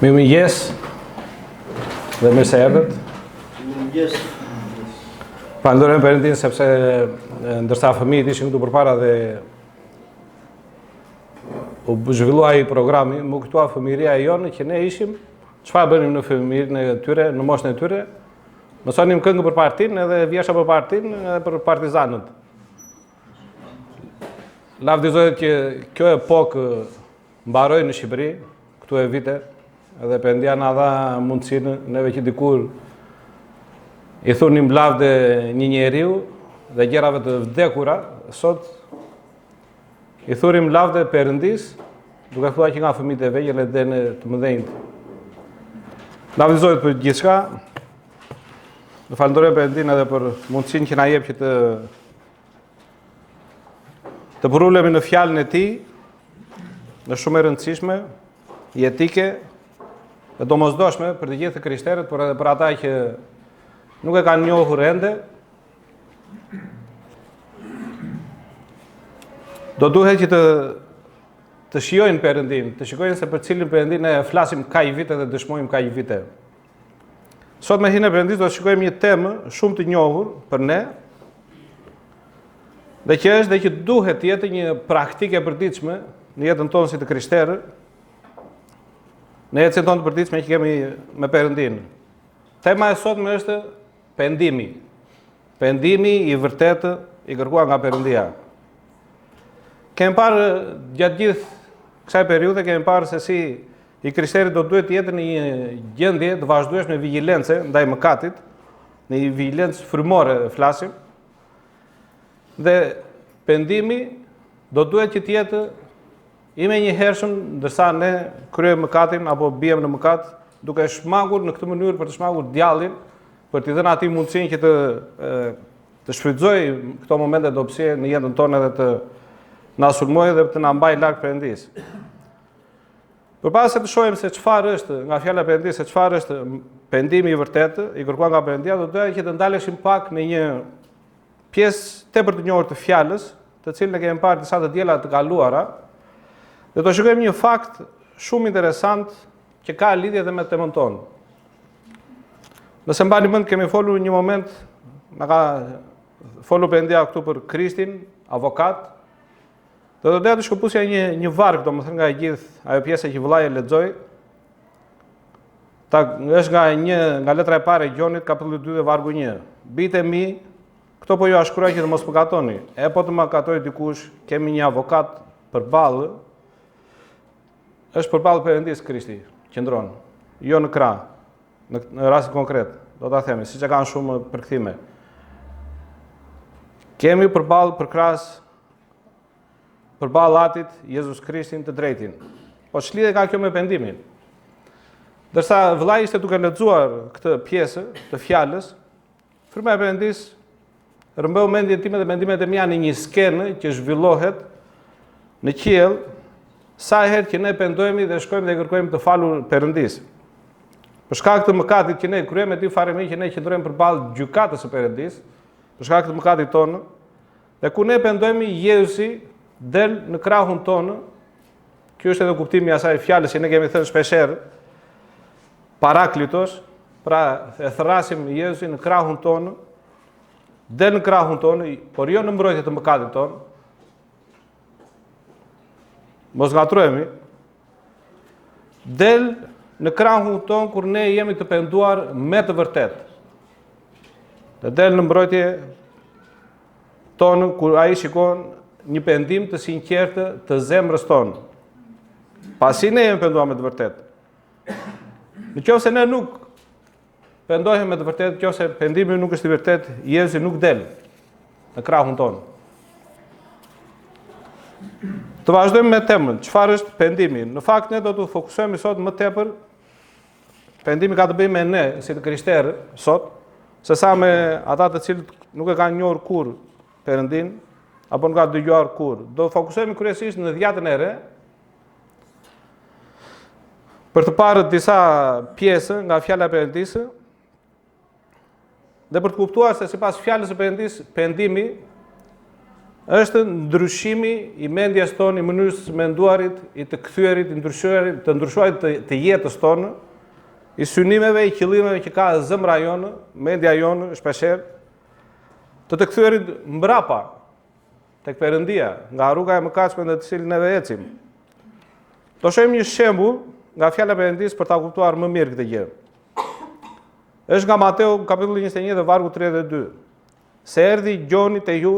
Mirëmëngjes dhe mirë se erdhët. Mirëmëngjes. Falenderojmë Perëndin sepse ndërsa fëmijët ishin këtu përpara dhe u zhvillua ai programi, më kujtua fëmijëria jonë që ne ishim, çfarë bënim në fëmijërinë e tyre, në moshën e tyre? Mësonim këngë për partinë edhe vjesha për partinë edhe për partizanët. Lavdizohet që kjo epokë mbaroi në Shqipëri, këtu e vite, edhe Perëndia na dha mundësinë neve që dikur i thunim lavde një njeriu dhe gjërave të vdekura, sot i thurim lavde Perëndis, duke thua që nga fëmijët e vegjël dhe në të mëdhenjt. Lavdizohet për gjithçka. Dhe falenderoj Perëndin edhe për mundësinë që na jep që të përulemi në fjalën e tij, në shumë e rëndësishme, jetike, e domosdoshme për të gjithë krishterët, por edhe për ata që nuk e kanë njohur ende. Do duhet që të shijojnë Perëndin, të shikojnë se për cilin Perëndin ne flasim kaq vite dhe dëshmojmë kaq vite. Sot me hinë e Perëndis do të shikojmë një temë shumë të njohur për ne, dhe që është dhe që duhet të jetë një praktike e përditshme në jetën tonë si të krishterë, në jetën tonë të përditshme që kemi me Perëndin. Tema e sotme është pendimi. Pendimi i vërtetë i kërkuar nga Perëndia. Kemi parë gjatë gjithë kësaj periudhe, kemi parë se si i krishterit do duhet të jetë në një gjendje të vazhdueshme vigjilence ndaj mëkatit, në një vigjilencë frymore flasim. Dhe pendimi do duhet që të jetë i menjëhershëm ndërsa ne kryejmë mëkatin apo bijmë në mëkat, duke shmangur në këtë mënyrë për të shmangur djallin, për t'i dhënë atij mundësinë që të shfrytëzojë këto momente dobësie në jetën tonë edhe të na sulmojë dhe të na mbajë larg Perëndis. Përpara se të shohim se çfarë është nga fjala e Perëndis, se çfarë është pendimi i vërtetë i kërkuar nga Perëndia, do doja që të ndaleshim pak në një pjesë tepër të njohur të fjalës, të cilën e kemi parë disa të diela të kaluara, dhe do shikojmë një fakt shumë interesant që ka lidhje edhe me temën tonë. Nëse mbani mend, kemi folur një moment, na ka folur Perëndia këtu për Krishtin, avokat. Dhe do doja të shkëputja një varg, domethënë nga e gjithë ajo pjesë që vëllai e lexoi. Është nga letra e parë e Gjonit, kapitulli 2 dhe vargu 1. Bijtë e mi, këto po ju shkruaj që të mos mëkatoni. E po të mëkatojë dikush, kemi një avokat përballë, është përballë Perëndis Krishti, qëndron, jo në krah, në rastin konkret, do ta themi, siç e kanë shumë përkthime. Kemi përballë përballë Atit Jezus Krishtin të drejtin. Po ç'lidhje ka kjo me pendimin? Ndërsa vëllai ishte duke lexuar këtë pjesë të fjalës, fryma e Perëndis rrëmbeu mendjen time dhe mendimet e mia në një skenë që zhvillohet në qiell sa herë që ne pendohemi dhe shkojmë dhe kërkojmë të falur Perëndis. Për shkak të mëkatit që ne kryejmë, ti fare më që ne qëndrojmë përballë gjykatës së Perëndis, për shkak të mëkatit tonë, dhe ku ne pendohemi, Jezusi del në krahun tonë. Ky është edhe kuptimi i asaj fjalës që ne kemi thënë shpeshherë, Paraklitos, pra e thrasim Jezusin në krahun tonë, del në krahun tonë, por jo në mbrojtje të mëkatit tonë. Mos ngatrohemi. Del në krahun tonë kur ne jemi të penduar me të vërtetë. Dhe del në mbrojtje tonë kur ai shikon një pendim të sinqertë të zemrës tonë. Pasi ne jemi penduar me të vërtetë. Nëse ne nuk pendohemi me të vërtetë, nëse pendimi nuk është i vërtetë, Jezusi nuk del në krahun tonë. Të vazhdojmë me temën, çfarë është pendimi? Në fakt ne do të fokusohemi sot më tepër, pendimi ka të bëjë me ne si të krishterë sot, sesa me ata të cilët nuk e kanë njohur kurrë Perëndin, apo nuk kanë dëgjuar kurrë. Do fokusohemi kryesisht në dhjetën e re, për të parë disa pjesë nga fjala e Perëndis, dhe për të kuptuar se sipas fjalës së Perëndis, pendimi është ndryshimi i mendjes tonë, i mënyrës së menduarit, i të kthyerit, të ndryshuarit të jetës tonë, i synimeve, i qëllimeve që ka zemra jonë, mendja jonë, shpeshherë, të kthyerit mbrapa tek Perëndia, nga rruga e mëkatshme në të cilën neve ecim. Do shohim një shembull nga fjala e Perëndisë për ta kuptuar më mirë këtë gjë. Është nga Mateu kapitulli 21 dhe vargu 32. Se erdhi gjoni te ju,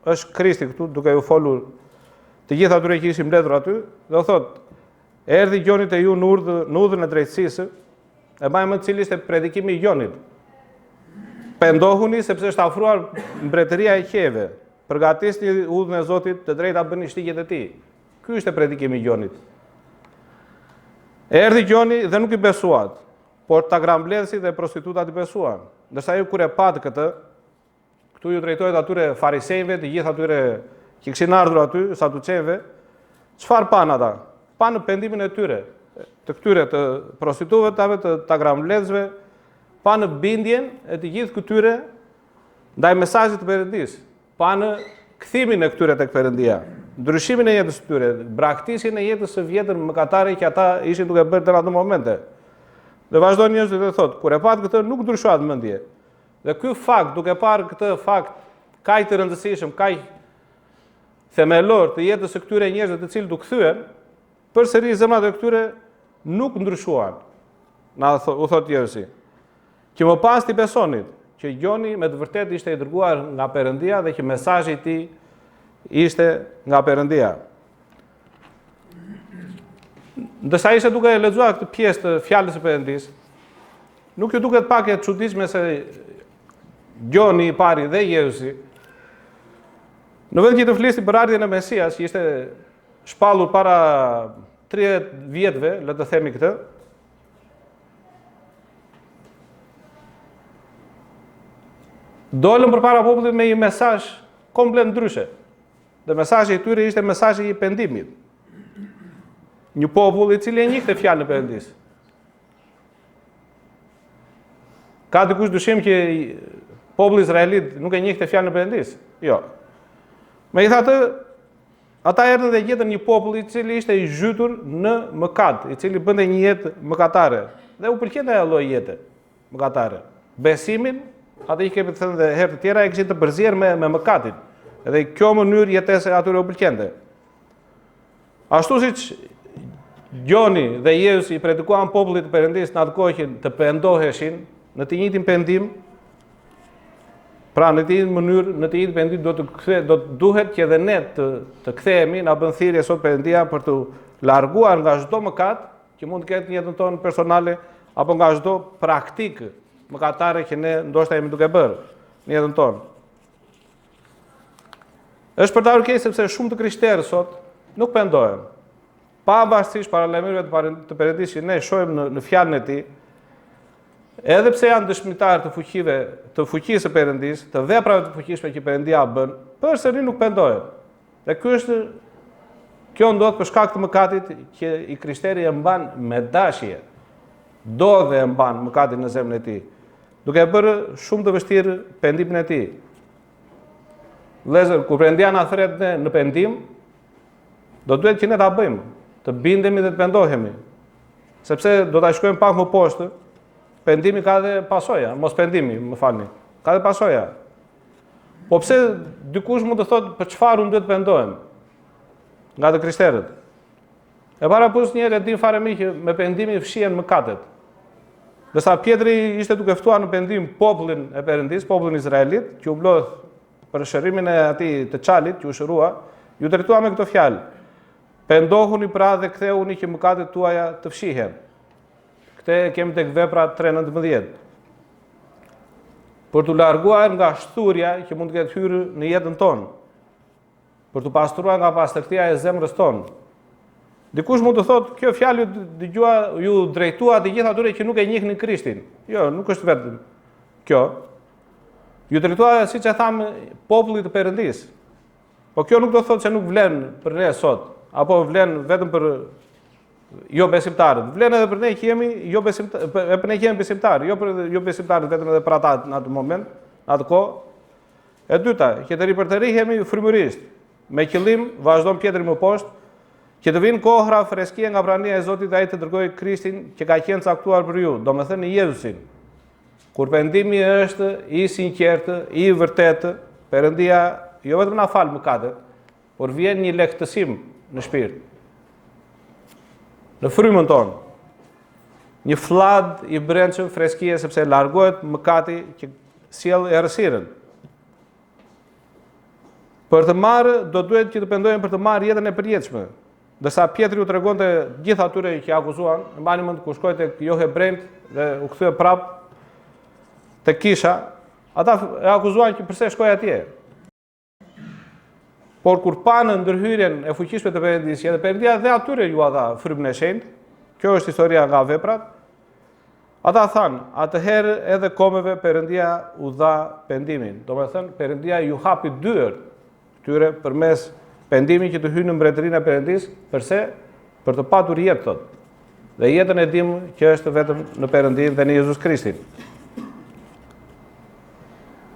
është Krishti këtu duke ju folur të gjithë atyre që ishin mbledhur aty, dhe u thot, erdhi gjoni te ju në udhën e drejtësisë, e mbajmë cili ishte predikimi i gjonit. Pendohuni sepse është afruar mbretëria e qeve. Përgatisni udhën e Zotit, të drejta bëni shtigjet e tij. Ky ishte predikimi i gjonit. Erdhi gjoni dhe nuk i besuat, por ta grambledhësit dhe prostitutat i besuan. Ndërsa ju kur e patë këtë, këtu ju drejtohet atyre farisejve, të gjithë atyre që kishin ardhur aty, saduqeve, çfarë pan ata? Pan pendimin e tyre, të këtyre të prostitutave, të grambledhësve, pan bindjen e të gjithë këtyre ndaj mesazhit të Perëndisë, pan kthimin e këtyre tek Perëndia, ndryshimin e jetës së tyre, braktisjen e jetës së vjetër mëkatare që ata ishin duke bërë në ato momente. Dhe vazhdon njerëzit dhe thotë, kur e pat këtë nuk ndryshohet mendje. Dhe ky fakt, duke parë këtë fakt kaq të rëndësishëm, kaq themelor të jetës së këtyre njerëzve të cilët u kthyen, përsëri zemrat e këtyre nuk ndryshuan. U thot Jezusi, që më pas t'i besonit, që gjoni me të vërtetë ishte i dërguar nga Perëndia dhe që mesazhi i tij ishte nga Perëndia. Ndërsa ishte duke lexuar këtë pjesë të fjalës së Perëndisë, nuk ju duket pak e çuditshme se Gjoni i pari dhe Jezusi, në vend që të fliste për ardhjen e Mesias, që ishte shpallur para 30 vjetëve, le të themi këtë, dolën përpara popullit me një mesazh komplet ndryshe. Dhe mesazhi i tyre ishte mesazhi i pendimit. Një popull i cili e njihte fjalën e Perëndisë. Ka dikush dyshim që populli izraelit nuk e njihte fjalën e Perëndisë? Jo. Megjithatë, ata erdhën dhe gjetën një popull i cili ishte i zhytur në mëkat, i cili bënte një jetë mëkatare dhe u pëlqente ajo lloj jete mëkatare. Besimin, atë që kemi thënë edhe herë të tjera, e kishin të përzier me mëkatin. Edhe kjo mënyrë jetese atyre u pëlqente. Ashtu siç Gjoni dhe Jezusi i predikuan popullit të Perëndisë në atë kohë që të pendoheshin në të njëjtin pendim, pra në të njëjtin mënyrë, në të njëjtin pendim do të duhet që edhe ne të kthehemi, na bën thirrje sot Perëndia për të larguar nga çdo mëkat që mund të ketë në jetën tonë personale apo nga çdo praktikë mëkatare që ne ndoshta jemi duke bërë në jetën tonë. Është për ta keq sepse shumë të krishterë sot nuk pendohen. Pavarësisht paralajmërave të Perëndisë që ne shohim në fjalën e tij, edhe pse janë dëshmitarë të fuqisë së Perëndisë, të veprave të fuqishme që Perëndia bën, përsëri nuk pendohen. Dhe kjo ndodh për shkak të mëkatit që i krishteri e mban me dashje. Do dhe e mban mëkatin në zemrën e tij, duke bërë shumë të vështirë pendimin e tij. Vëllezër, kur Perëndia na thret ne në pendim, do duhet që ne ta bëjmë, të bindemi dhe të pendohemi. Sepse do ta shkojmë pak më poshtë, pendimi ka dhe pasoja, mos pendimi, më falni, ka dhe pasoja. Po pse dikush mund të thotë për çfarë unë duhet të pendohem? Nga të krishterët. E para pus njerë e din fare mi që me pendimi fshihen mëkatet. Dërsa Pjetri ishte duke ftuar në pendim popullin e Perëndisë, popullin izraelit, që u blodh për shërimin e atij të çalit, që u shërua, ju drejtua me këto fjalë. Pendohuni pra dhe kthehuni që mëkatet tuaja të fshihen. Këtë kemi tek Vepra 3:19. Për të larguar nga shturja që mund të ketë hyrë në jetën tonë, për të pastruar nga pastërtia e zemrës tonë. Dikush mund të thotë, kjo fjalë ju drejtua të gjithë atyre që nuk e njihnin Krishtin. Jo, nuk është vetëm kjo. Ju drejtua siç e tham popullit të Perëndisë. Po kjo nuk do të thotë se nuk vlen për ne sot, apo vlen vetëm për jo besimtarët. Vlen edhe për ne që jemi jo besimtarë, për ne që jemi besimtarë, jo për jo besimtarët vetëm edhe për ata në atë moment, në atë kohë. E dyta, që të ripërtërihemi frymërisht, me qëllim vazhdon Pjetri më poshtë, që të vinë kohra freskia nga prania e Zotit dhe ai të dërgojë Krishtin që ka qenë caktuar për ju, domethënë Jezusin. Kur pendimi është i sinqertë, i vërtetë, Perëndia jo vetëm na fal mëkatet, por vjen një lehtësim në shpirt, në frymën tonë. Një fllad i brendshëm freskie sepse largohet mëkati që sjell errësirën. Për të marrë, do duhet që të pendohen për të marrë jetën e përjetshme. Dërsa Pjetri u tregonte gjithë atyre që akuzuan, mbani mend kur shkoi tek Hebrejt dhe u kthye prap tek kisha, ata e akuzuan që pse shkoi atje. Por kur panë ndërhyrjen e fuqishme të Perëndisë, edhe Perëndia dhe atyre ju dha frymën e shenjtë, kjo është historia nga veprat, ata thanë, atëherë edhe komeve Perëndia u dha pendimin. Domethënë, Perëndia ju hapi dyert tyre përmes pendimin që të hyjnë në mbretërinë e Perëndisë, përse? Për të patur jetë, thot. Dhe jetën e dim që është vetëm në Perëndin dhe në Jezus Krishtin.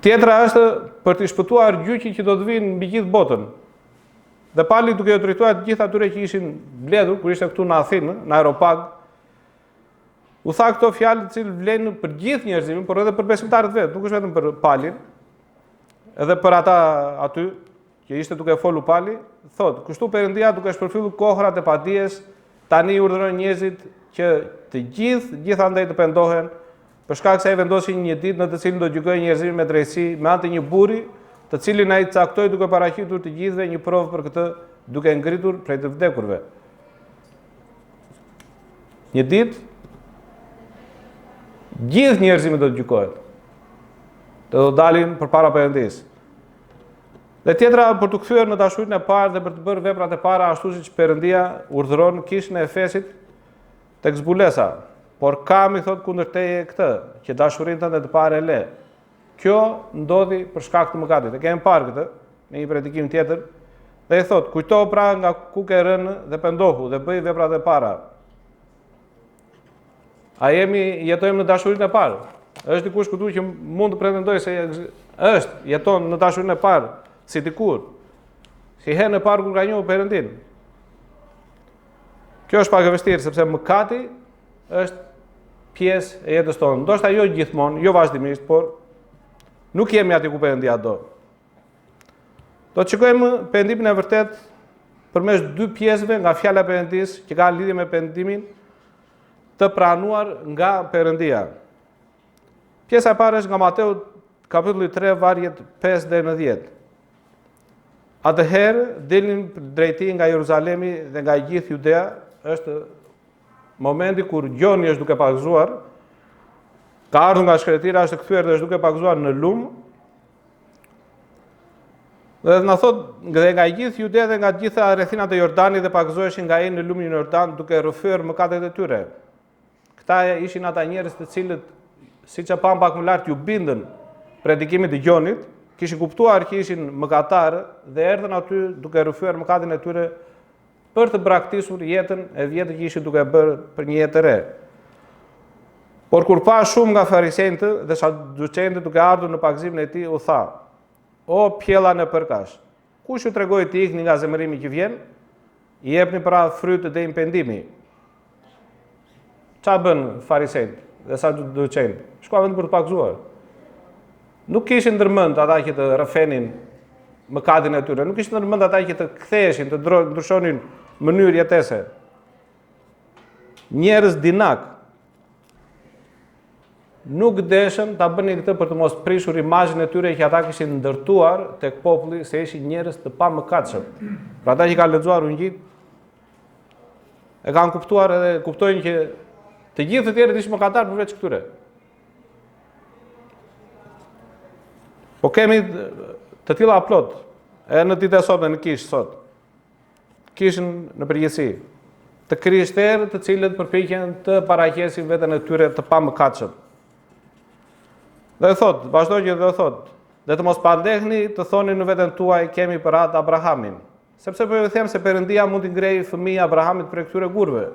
Tjetra është për të shpëtuar gjyqin që do të vinë mbi gjithë botën. Dhe Pali duke u drejtuar të gjithë atyre që ishin mbledhur kur ishte këtu në Athinë, në Areopag, u tha këto fjalë të cilë vlen për gjithë njerëzimin, por edhe për besimtarët vetë, nuk është vetëm për Palin, edhe për ata aty që ishte duke folu Pali, thot, kështu Perëndia duke shpërfyllur kohrat e padijes, tani urdhëron njerëzit që të gjithandaj të pendohen, për shkak se ai vendosi një ditë në të cilën do gjykojë njerëzimin me drejtësi me anë të një burri, të cilin ai caktoi duke paraqitur të gjithëve një provë për këtë, duke ngritur prej të vdekurve. Një ditë, gjithë njerëzimi do të gjykohet. Do dalin përpara Perëndisë. Dhe tjetra për të kthyer në dashurinë e parë dhe për të bërë veprat e para ashtu siç Perëndia urdhëron kishën e Efesit tek zbulesa. Por kam i thot kundër teje këtë, që dashurinë tënde të parë e le. Kjo ndodhi për shkak të mëkatit. E kemi parë këtë në një predikim tjetër, dhe i thot, kujto pra nga ku ke rënë dhe pendohu dhe bëj veprat e para. A jetojmë në dashurinë e parë? Është dikush këtu që mund të pretendojë se jeton në dashurinë e parë, si dikur. Si herën e parë kur ka njohur Perëndin. Kjo është pak e vështirë sepse mëkati është pjesë e jetës tonë. Ndoshta jo gjithmonë, jo vazhdimisht, por nuk jemi aty ku Perëndia do. Do të shikojmë pendimin e vërtet përmes dy pjesëve nga fjala e Perëndisë që kanë lidhje me pendimin të pranuar nga Perëndia. Pjesa e parë është nga Mateu kapitulli 3 vargjet 5 deri në 10. Atëherë dilnin drejti nga Jeruzalemi dhe nga gjithë Judea, është momenti kur gjoni është duke pakëzuar, ka ardhur nga shkretira, është kthyer dhe është duke pakëzuar në lumë. Dhe na thot dhe nga gjithë Judea dhe nga gjitha rrethinat e Jordanit dhe pakëzoheshin nga ai në lumin e Jordan duke rrëfyer mëkatet e tyre. Këta ishin ata njerëz të cilët, siç e pam pak më lart, ju bindën predikimit të Gjonit, kishin kuptuar që ishin mëkatarë dhe erdhën aty duke rrëfyer mëkatin e tyre për të braktisur jetën e vjetër që ishin duke bërë për një jetë të re. Por kur pa shumë nga farisejtë dhe saduqejtë duke ardhur në pakëzimin e tij, u tha: "O pjella në përkash, kush ju tregoi të ikni nga zemërimi që vjen? I jepni pra fryt të dejnë pendimi." Çfarë bën farisejtë dhe saduqejtë? Shkuan vetëm për të pakëzuar. Nuk kishin ndërmend ata që të rrëfenin mëkatin e tyre, nuk kishin ndërmend ata që të ktheheshin, të ndryshonin mënyrë jetese. Njerëz dinak nuk deshën ta bënin këtë për të mos prishur imazhin e tyre që ata kishin ndërtuar tek populli se ishin njerëz të pamëkatshëm. Pra ata që kanë lexuar Ungjil e kanë kuptuar edhe kuptojnë që të gjithë të tjerët ishin mëkatarë përveç këtyre. Po kemi të tilla plot, edhe në ditën e sotme në kishë sot. Kishën në përgjithësi të krishterë të cilët përpiqen të paraqesin veten e tyre të pamëkatshëm. Dhe thot, vazhdoi që dhe thot, dhe të mos pandehni të thoni në veten tuaj kemi për atë Abrahamin, sepse po ju them se Perëndia mund t'i ngrejë fëmijë Abrahamit për këtyre gurve.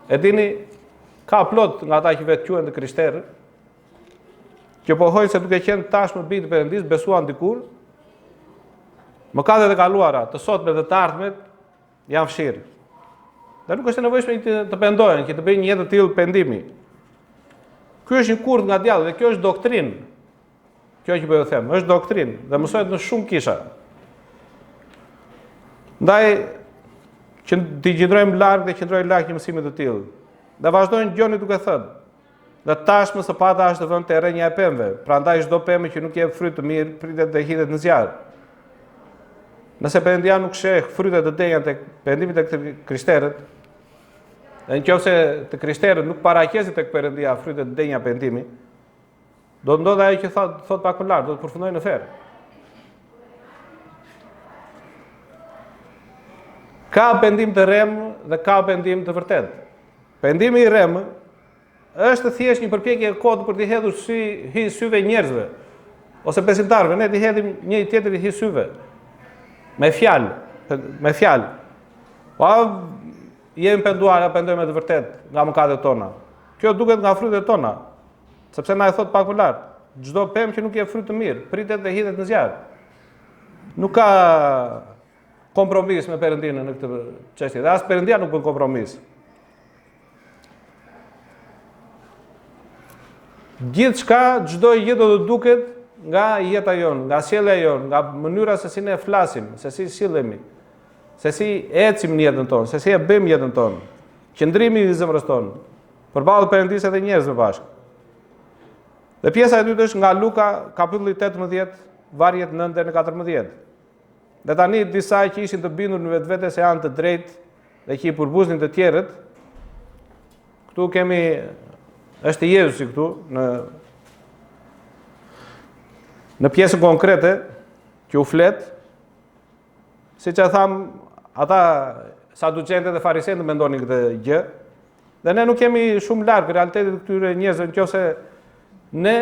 E dini, ka plot nga ata që vetë quhen të krishterë, që pohojnë se duke qenë tashmë bijtë Perëndis, besuan dikur, mëkatet e kaluara, të sotme dhe të ardhmet, janë fshirë. Dhe nuk është e nevojshme të pendohen, që të bëjnë një jetë të tillë pendimi. Ky është një kurth nga djalli dhe kjo është doktrinë. Kjo që po ju them, është doktrinë dhe mësohet në shumë kisha. Ndaj që t'i qëndrojmë larg dhe qëndrojmë larg një mësimi të tillë. Dhe vazhdojnë gjoni duke thënë. Dhe tashmë së pata është vënë te rrënja e pemëve. Prandaj çdo pemë që nuk jep fryt të mirë pritet dhe hidhet në zjarr. Nëse Perëndia nuk sheh frytet të denja tek pendimi tek krishterët, dhe nëse të krishterët nuk paraqesin tek Perëndia frytet të denja pendimi, do të ndodhë ajo që thot pak më lart, do të përfundojë në ferr. Ka pendim të rrem dhe ka pendim të vërtet. Pendimi i rrem është thjesht një përpjekje e kodë për t'i hedhur hi syve njerëzve ose besimtarëve, ne t'i hedhim njëri tjetrit hi syve. Me fjalë. Po jemi penduar, pendojmë të vërtet nga mëkatet tona. Kjo duket nga frytet tona, sepse na e thot pak më lart. Çdo pemë që nuk jep fryt të mirë, pritet dhe hidhet në zjarr. Nuk ka kompromis me Perëndinë në këtë çështje. Dhe as Perëndia nuk bën kompromis. Gjithçka, çdo gjë do të duket nga jeta jonë, nga sjellja jonë, nga mënyra se si ne flasim, se si sillemi, se si ecim në jetën tonë, se si e bëjmë jetën tonë, qëndrimi i zemrës tonë, përballë Perëndisë dhe njerëzve bashkë. Dhe pjesa e dytë është nga Luka, kapitulli 18, vargjet 9 deri në 14. Dhe tani disa që ishin të bindur në vetvete se janë të drejtë dhe që i përbuznin të tjerët, këtu kemi është Jezusi këtu në pjesën konkrete që u flet, siç e tham, ata saduqenët dhe farisejtë mendonin këtë gjë, dhe ne nuk kemi shumë larg realitetit të këtyre njerëzve nëse ne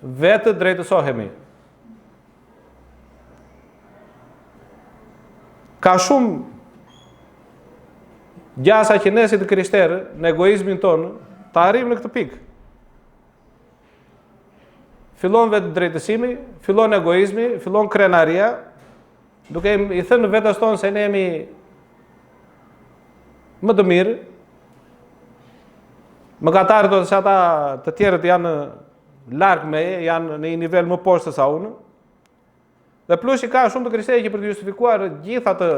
vetë drejtësohemi. Ka shumë gjasa që ne si të krishterë, në egoizmin tonë, të arrijmë në këtë pikë. Fillon vetë drejtësimi, fillon egoizmi, fillon krenaria, duke i thënë në vetës tonë se ne jemi më të mirë, mëkatarët ose ata të tjerët janë larg me, janë në një nivel më poshtë se sa unë. Dhe plus që ka shumë të krishterë që për të justifikuar gjithë atë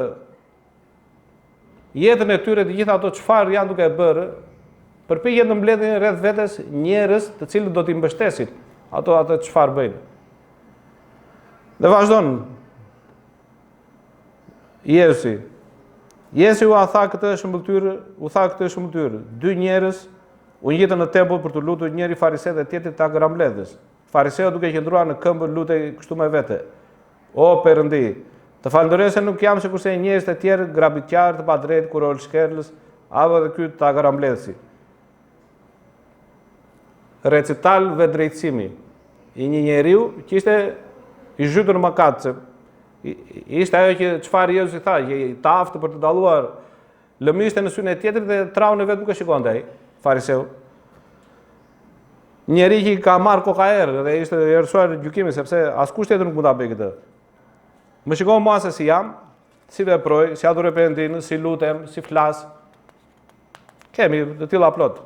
jetën e tyre, të gjithë ato çfarë janë duke bërë, përpiqen të mbledhin rreth vetes njerëz të cilët do t'i mbështesin ato çfarë bëjnë. Dhe vazhdon Jezusi u tha këtë shëmbëltyrë, dy njerëz u ngjitën në tempull për të lutur, njëri fariseu dhe tjetri ta grambledhës. Fariseu duke qëndruar në këmbë lutej kështu me vete: O Perëndi, të falenderoj se nuk jam sikurse njerëz të tjerë grabitqar të padrejtë kur olshkerlës, apo edhe ky ta grambledhësi. Recital vetëdrejtësimi i një njeriu që ishte i zhytur në mëkat, ishte ajo që çfarë Jezusi tha, që i aftë për të dalluar lëmishte në syrin e tjetrit dhe traun e vet nuk e shikonte ai, fariseu. Njeri që ka marrë kokaer dhe ishte i errësuar gjykimi sepse askush tjetër nuk mund ta bëjë këtë. Më shikon mua se si jam, si veproj, si adhuroj Perëndinë, si lutem, si flas. Kemi të tilla plot.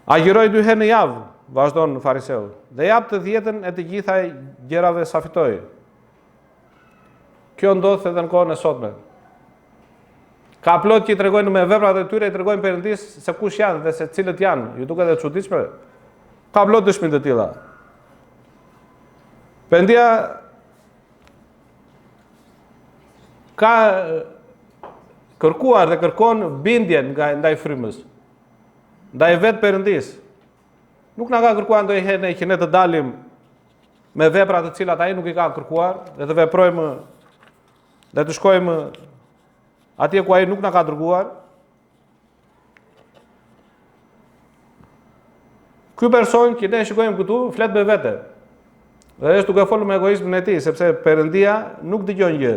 Agjëroj 2 herë në javë, vazhdon fariseu, dhe jap të 10-ën e të gjitha gjërave sa fitoi. Kjo ndodh edhe në kohën e sotme. Ka plot që i tregojnë me veprat e tyre, i tregojnë Perëndisë se kush janë dhe se cilët janë, ju duket e çuditshme. Ka plot dëshmi të tilla. Perëndia ka kërkuar dhe kërkon bindjen ndaj frymës, ndaj vetë Perëndisë. Nuk na ka kërkuar ndonjëherë që ne të dalim me vepra të cilat ai nuk i ka kërkuar dhe të veprojmë dhe të shkojmë atje ku ai nuk na ka dërguar. Ky person që ne shikojmë këtu flet me vete. Dhe është duke folur me egoizmin e tij, sepse Perëndia nuk dëgjon gjë.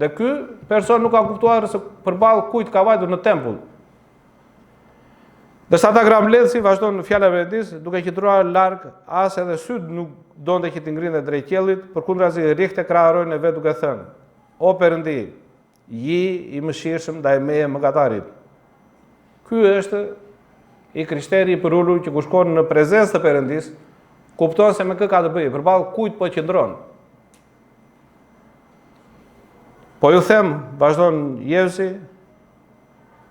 Dhe ky person nuk ka kuptuar se përballë kujt ka vajtur në tempull. Dërsa ata grambledhësi vazhdon në fjala e Perëndis, duke qëndruar larg, as edhe syt nuk donte që t'i ngrinte drejt qiellit, përkundrazi rrihte krahërojnë e vet duke thënë: O Perëndi, ji i mëshirshëm ndaj meje mëkatarit. Ky është i krishterë i përulur që kur shkon në prezencë të Perëndis, kupton se me kë ka të bëjë, përballë kujt po qëndron. Po ju them, vazhdon Jevsi,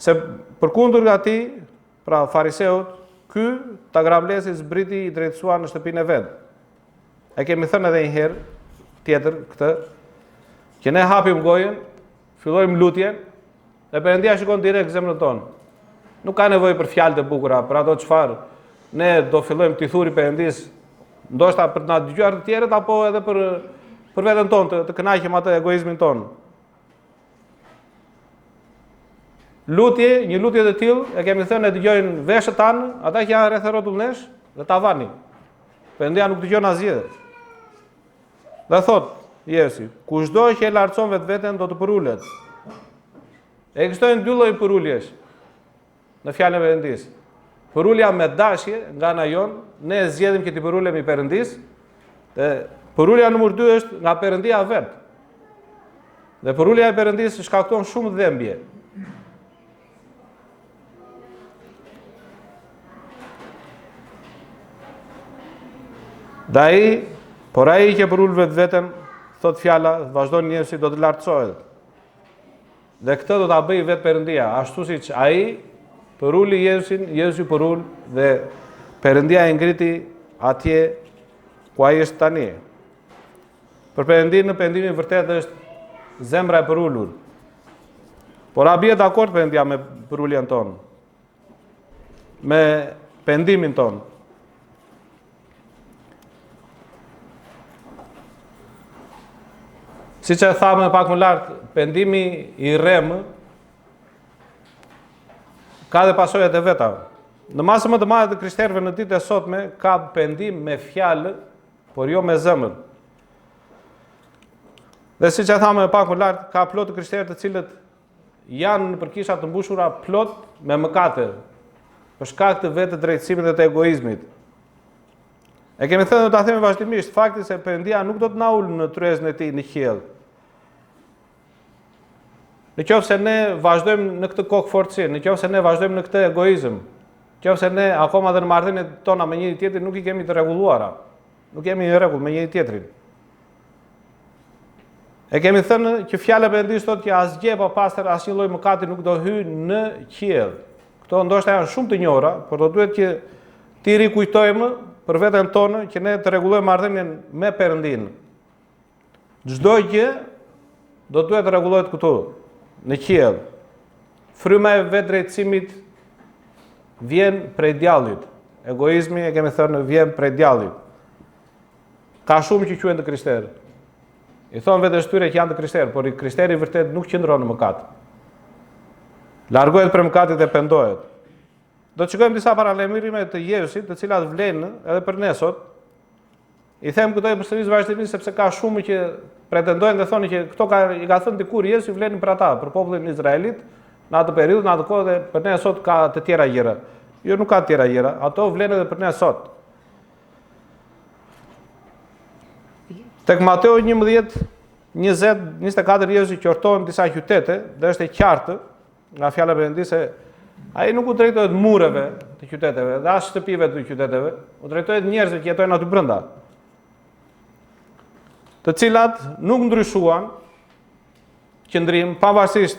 se përkundër atij, pra fariseut, ky ta grambllesi zbriti i drejtësuar në shtëpinë e vet. E kemi thënë edhe një herë tjetër këtë, që ne hapim gojën, fillojmë lutjen, dhe Perëndia shikon direkt zemrën tonë. Nuk ka nevojë për fjalë të bukura, për ato çfarë ne do fillojmë t'i thuri Perëndis, ndoshta për të na dëgjuar të tjerët apo edhe për veten tonë, të kënaqem atë egoizmin tonë. Lutje, një lutje të tillë, e kemi thënë e dëgjojnë veshët tanë, ata që janë rreth rrotullesh dhe tavani. Perëndia nuk dëgjon asgjë. Dhe thot Jevsi, kushdo që e lartëson vetveten do të përulet. Ekzistojnë dy lloj përuljesh në fjalën e Perëndis. Përulja me dashje nga ana jon, ne zgjedhim që të përulemi Perëndis, dhe përulja numër 2 është nga Perëndia vet. Dhe përulja e Perëndis shkakton shumë dhembje. Por ai që përul vetveten, thot fjala, vazhdon Jevsi, do të lartësohet. Dhe këtë do ta bëjë vetë Perëndia, ashtu siç ai përuli Jevsin, Jevsi përul dhe Perëndia e ngriti atje ku ai është tani. Për Perëndinë, në pendimin vërtet është zemra e përulur. Por a bie dakord Perëndia me përuljen tonë? Me pendimin tonë? Si që e thamë pak më lartë, pendimi i rremë ka dhe pasojat e veta. Në masë më të madhe të krishterëve në ditët e sotme ka pendim me fjalë, por jo me zemër. Dhe si që e thamë pak më lartë, ka plot të krishterë të cilët janë në përkisha të mbushura plot me mëkate, për shkak të vetë drejtësimit dhe të egoizmit. E kemi thënë do ta themi vazhdimisht, fakti se Perëndia nuk do të na ulë në tryezën e tij në qiell. Nëse ne vazhdojmë në këtë kokëfortësi, nëse ne vazhdojmë në këtë egoizëm, nëse ne akoma dhe në marrëdhëniet tona me njëri tjetrin nuk i kemi të rregulluara, nuk kemi në rregull me njëri tjetrin. E kemi thënë që fjala e Perëndisë thotë që asgjë pa pastër, asnjë lloj mëkati nuk do hyjë në qiell. Këto ndoshta janë shumë të njohura, por do duhet që ti rikujtojmë për veten tonë që ne të rregullojmë marrëdhënien me Perëndinë. Çdo gjë do duhet të rregullohet këtu, në qiell. Fryma e vetëdrejtësimit vjen prej djallit. Egoizmi, e kemi thënë, vjen prej djallit. Ka shumë që quhen të krishterë. I thonë vetes tyre që janë të krishterë, por i krishteri vërtet nuk qëndron në mëkat. Largohet prej mëkatit e pendohet. Do të shikojmë disa paralajmërime të Jevsit, të cilat vlen edhe për ne sot. I them këto përsëris vazhdimisht sepse ka shumë që pretendojnë dhe thonë që këto i ka thënë dikur Jevsi vlenin për ata, për popullin izraelit, në atë periudhë, në atë kohë dhe për ne sot ka të tjera gjëra. Jo, nuk ka të tjera gjëra, ato vlen edhe për ne sot. Tek Mateu 11:20-24 Jevsi qorton disa qytete dhe është e qartë nga fjala e Perëndisë se ai nuk u drejtohet mureve të qyteteve dhe as shtëpive të qyteteve, u drejtohet njerëzve që jetojnë aty brenda, të cilat nuk ndryshuan qëndrim pavarësisht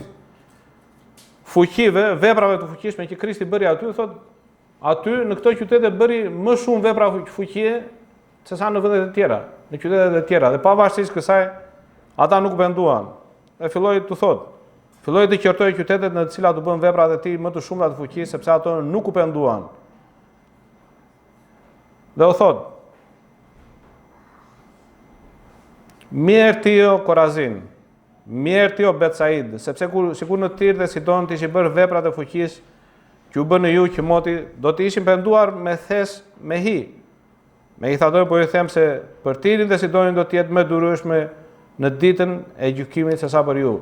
fuqive, veprave të fuqishme që Krishti bëri aty, thotë aty në këto qytete bëri më shumë vepra fuqie se sa në vendet e tjera, në qytetet e tjera, dhe pavarësisht kësaj ata nuk penduan. Dhe filloi të qortojë qytetet në të cilat u bën veprat e tij më të shumta të fuqisë, sepse ato nuk u penduan. Dhe u thotë: Mirë ti o Korazin, mirë ti o Betsaid, sepse sikur në Tir dhe Sidon të ishin bërë veprat e fuqisë që u bën në ju që moti, do të ishin penduar me thes me hi. Me i thatoj, po ju them se për Tirin dhe Sidonin do të jetë më durueshme në ditën e gjykimit se sa për ju.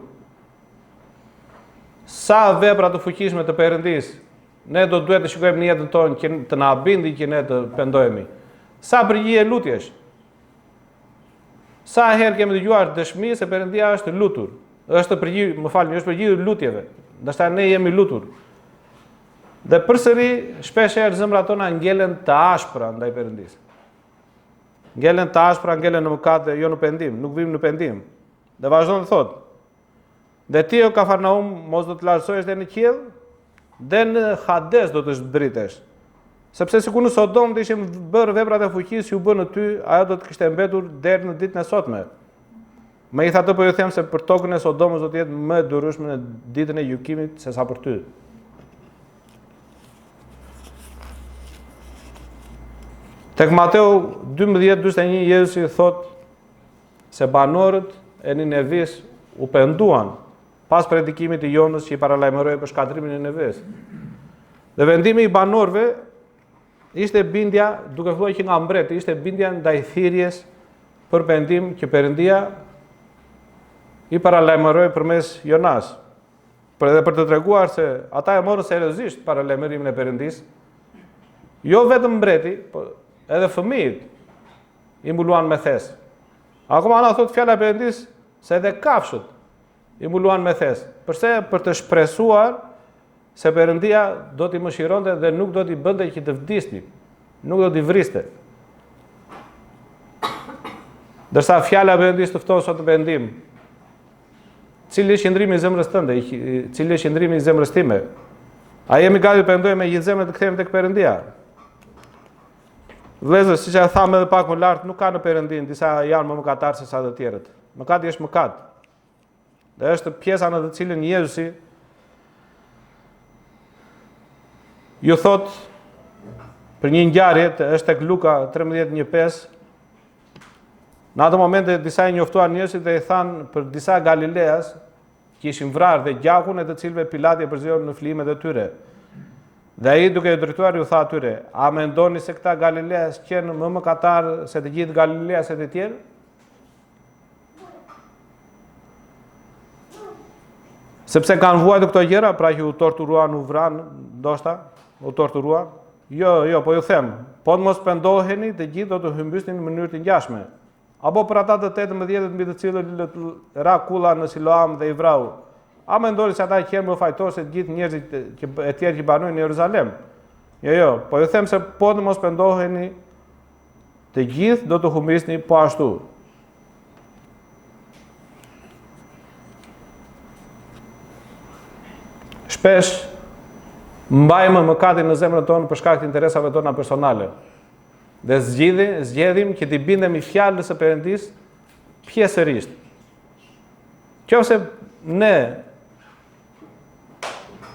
Sa vepra të fuqishme të Perëndisë Ne do duhet të shikojmë në jetën tonë që të na bindi që ne të pendohemi. Sa përgjigje lutjesh? Sa herë kemi dëgjuar dëshmi se Perëndia është lutur. Është është përgjigjur lutjeve. Ndërsa ne jemi lutur. Dhe përsëri shpesh herë zemrat tona ngelen të ashpra ndaj Perëndisë. Ngelen të ashpra, ngelen në mëkate, jo në pendim, nuk vim në pendim. Dhe vazhdon të thotë: "Dhe ti o Kafarnaum, mos do të lartësohesh deri në qiell, dhe në Hades do të zbritesh. Sepse sikur në Sodom të ishim bërë veprat e fuqisë që u bën në ty, ajo do të kishte mbetur deri në ditën e sotme. Megjithatë po ju them se për tokën e Sodomës do të jetë më e durueshme në ditën e gjykimit se sa për ty." Tek Mateu 12:41 Jezusi thot se banorët e Ninevis u penduan pas predikimit të Jonës që i paralajmëroi për shkatrimin e Nineves. Dhe vendimi i banorëve ishte bindja, duke filluar që nga mbreti, ishte bindja ndaj thirrjes për pendim që Perëndia i paralajmëroi përmes Jonas. Për të treguar se ata e morën seriozisht paralajmërimin e Perëndisë, jo vetëm mbreti, por edhe fëmijët i mbuluan me thes. Akoma na thot fjala e Perëndisë se edhe kafshët i mbuluan me thes. Përse? Për të shpresuar se Perëndia do t'i mëshironte dhe nuk do t'i bënte që të vdisnin, nuk do t'i vriste. Ndërsa fjala e Perëndisë të fton sot në pendim. Cili është qëndrimi i zemrës tënde, cili është qëndrimi i zemrës time? A jemi gati të pendojmë me gjithë zemrën të kthehemi tek Perëndia? Vëllezër, siç e tham edhe pak më lart, nuk ka në Perëndinë, disa janë më mëkatarë se sa të tjerët. Mëkati është mëkat. Dhe është pjesa në të cilën Jezusi ju thot për një ngjarje, është tek Luka 13:1-5. Në atë momente disa i njoftuan njerëzit dhe i thanë për disa Galileas që ishin vrarë dhe gjakun e të cilëve Pilati e përzierën në flimet e tyre. Dhe ai duke i drejtuar ju tha atyre: "A mendoni se këta Galileas qenë më mëkatarë se të gjithë Galileaset e tjerë?" Sepse kanë vuajtur këto gjëra, pra që u torturuan, u vranë, ndoshta u torturuan. Jo, po ju them, po të mos pendoheni, të gjithë do të hymbysnin në mënyrë të ngjashme. Apo për ata të 18 mbi të cilët ra kulla në Siloam dhe i vrau. A mendoni se ata qenë më fajtor se të gjithë njerëzit e tjerë që banojnë në Jeruzalem? Jo, po ju them se po të mos pendoheni, të gjithë do të humbisni po ashtu. Shpesh mbajmë mëkatin në zemrën tonë për shkak të interesave tona personale. Dhe zgjedhim që t'i bindemi fjalës së Perëndisë pjesërisht. Qofse ne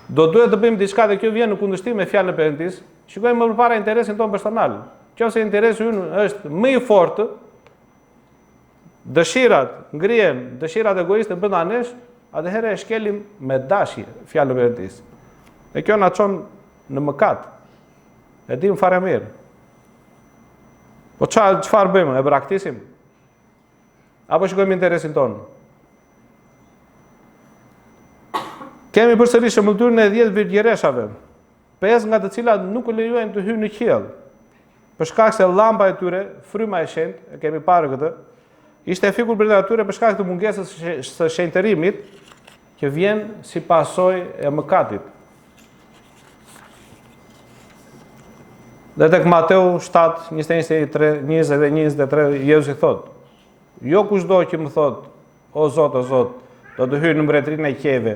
do duhet të bëjmë diçka dhe kjo vjen në kundërshtim me fjalën e Perëndisë, shikojmë më përpara interesin tonë personal. Qofse interesi ynë është më i fortë, dëshirat egoiste brenda nesh, atëherë e shkelim me dashje fjalën e Perëndisë. E kjo na çon në mëkat. E dim fare mirë. Po çfarë bëjmë? E braktisim? Apo shikojmë interesin tonë? Kemi përsëri shëmbulltyrën e 10 virgjëreshave, 5 nga të cilat nuk u lejuajnë të hyjnë në qiell. Për shkak se llampa e tyre, fryma e shenjtë, e kemi parë këtë, ishte fikur brenda atyre për shkak të mungesës së shenjtërimit që vjen si pasojë e mëkatit. Dhe tek Mateu 7:21-23 Jezusi thot: "Jo kushdo që më thot, o Zot, do të hyjë në mbretërinë e qiejve,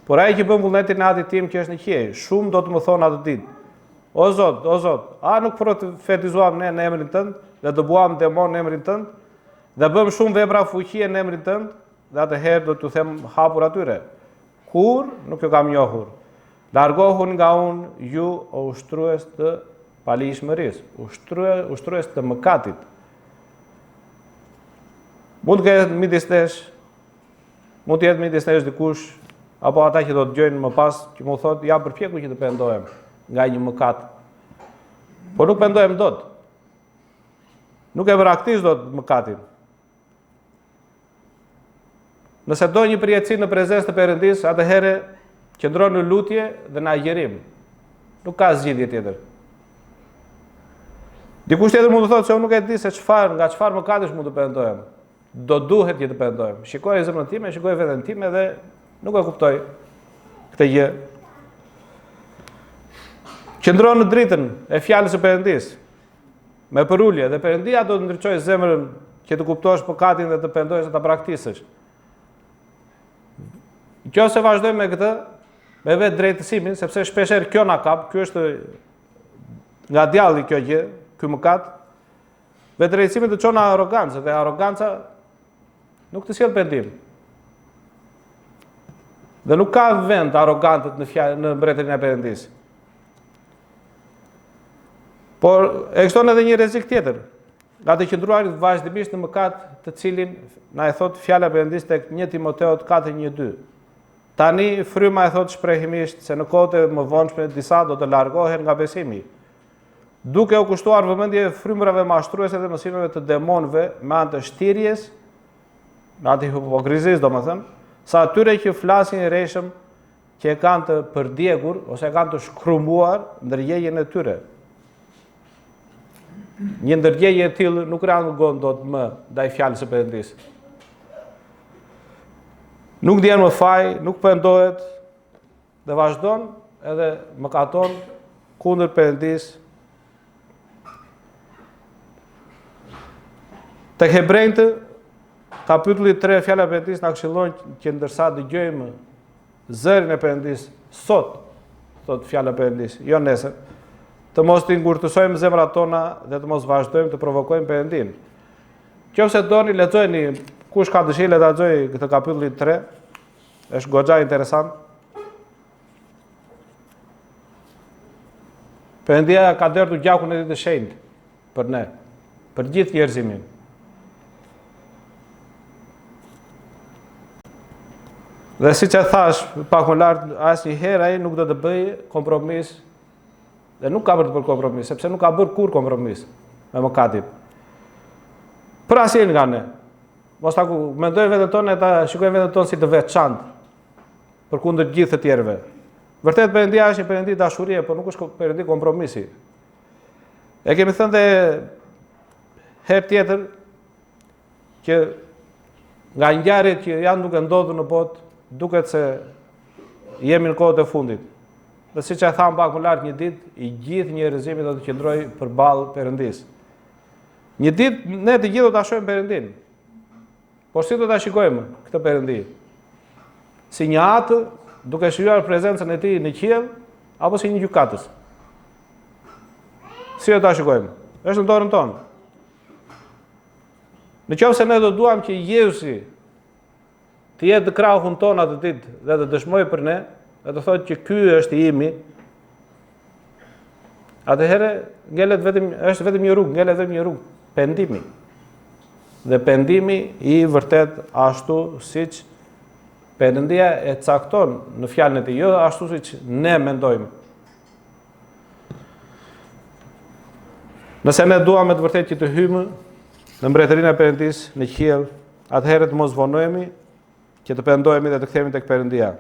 por ai që bën vullnetin e Atit tim që është në qiej, shumë do të më thonë atë ditë: O Zot, a nuk profetizuam ne në emrin tënd, dhe dëbuam demon në emrin tënd, dhe bëm shumë vepra fuqie në emrin tënd?" Dhe atëherë do t'u them hapur atyre: "Kur nuk ju kam njohur. Largohuni nga unë, ju o ushtrues të palishmërisë, ushtrues të mëkatit." Mund të jetë midis nesh dikush, apo ata që do të dëgjojnë më pas, që mu thotë: "Ja, përpjeku që të pendohem nga një mëkat." Po nuk pendohem dot. Nuk e braktis dot mëkatin. Nëse do një përjetësi në prezencë të Perëndisë, atëherë qëndron në lutje dhe në agjerim. Nuk ka zgjidhje tjetër. Dikush tjetër mund të thotë se unë nuk e di se nga çfarë mëkatish mund të pendohem. Do duhet që të pendohem. Shikoj zemrën time, shikoj veten time dhe nuk e kuptoj këtë gjë. Qëndron në dritën e fjalës së Perëndis. Me përulje dhe Perëndia do të ndriçojë zemrën që të kuptosh mëkatin dhe të pendohesh dhe ta praktikësh. Nëse vazhdojmë me këtë, me vetë drejtësimin, sepse shpeshherë kjo na kap, ky është nga djalli kjo gjë, ky mëkat, vetë drejtësimi të çon në arrogancë dhe arroganca nuk të sjell pendim. Dhe nuk ka vend arrogantët në mbretërinë e Perëndisë. Por ekziston edhe një rrezik tjetër, nga të qëndruarit vazhdimisht në mëkat, të cilin na e thot fjala e Perëndisë tek 1 Timoteut 4:1-2. Tani fryma e thot shprehimisht se në kohët e mëvonshme disa do të largohen nga besimi, duke u kushtuar vëmendje frymërave mashtruese dhe mësimeve të demonëve me anë të shtirjes, me anë të hipokrizisë, domethënë, sa atyre që flasin rreshëm që e kanë të përdjegur ose e kanë të shkrumuar ndërgjegjen e tyre. Një ndërgjegje e tillë nuk rangon dot më ndaj fjalës së Perëndisë. Nuk ndjen më faj, nuk pendohet dhe vazhdon edhe mëkaton kundër Perëndisë. Tek Hebrejtë, kapitulli 3, fjala e Perëndisë na këshillon që ndërsa dëgjojmë zërin e Perëndisë sot, thot fjala e Perëndisë, jo nesër, të mos të ngurtësojmë zemrat tona dhe të mos vazhdojmë të provokojmë Perëndin. Nëse doni lexojeni, kush ka dëshirë le ta lexojë këtë kapitullin 3, është goxha interesant. Perëndia ka derdhur gjakun e tij të shenjtë për ne, për gjithë njerëzimin. Dhe siç e thash pak më lart, asnjëherë ai nuk do të bëjë kompromis. Dhe nuk ka bërë të bërë kompromis, sepse nuk ka bërë kur kompromis me mëkatin. Për asnjërin nga ne. Mos ta mendoj veten tonë, ta shikojmë veten tonë si të veçantë përkundër gjithë të tjerëve. Vërtet Perëndia është një Perëndi dashurie, por nuk është Perëndi kompromisi. E kemi thënë dhe herë tjetër që nga ngjarjet që janë duke ndodhur në botë, duket se jemi në kohët e fundit. Dhe siç e tham pak më lart, një ditë i gjithë njerëzimi do të qëndrojë përballë Perëndisë. Një ditë ne të gjithë do ta shohim Perëndin. Por si do ta shikojmë këtë Perëndi? Si një atë duke shijuar prezencën e tij në qiell apo si një gjykatës? Si do ta shikojmë? Është në dorën tonë. Nëse ne do duam që Jezusi të jetë krahun tonë atë ditë dhe të dëshmojë për ne, dhe të thotë që ky është i imi, atëherë është vetëm një rrugë, ngelet vetëm një rrugë, pendimi. Dhe pendimi i vërtet ashtu siç Perëndia e cakton në fjalën e tij, jo ashtu siç ne mendojmë. Nëse ne duam me të vërtetë që të hyjmë në mbretërinë e Perëndisë në qiell, atëherë të mos vonohemi, që të pendohemi dhe të kthehemi tek Perëndia.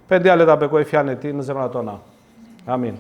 Perëndia le ta bekojë fjalën e tij në zemrat tona. Amin.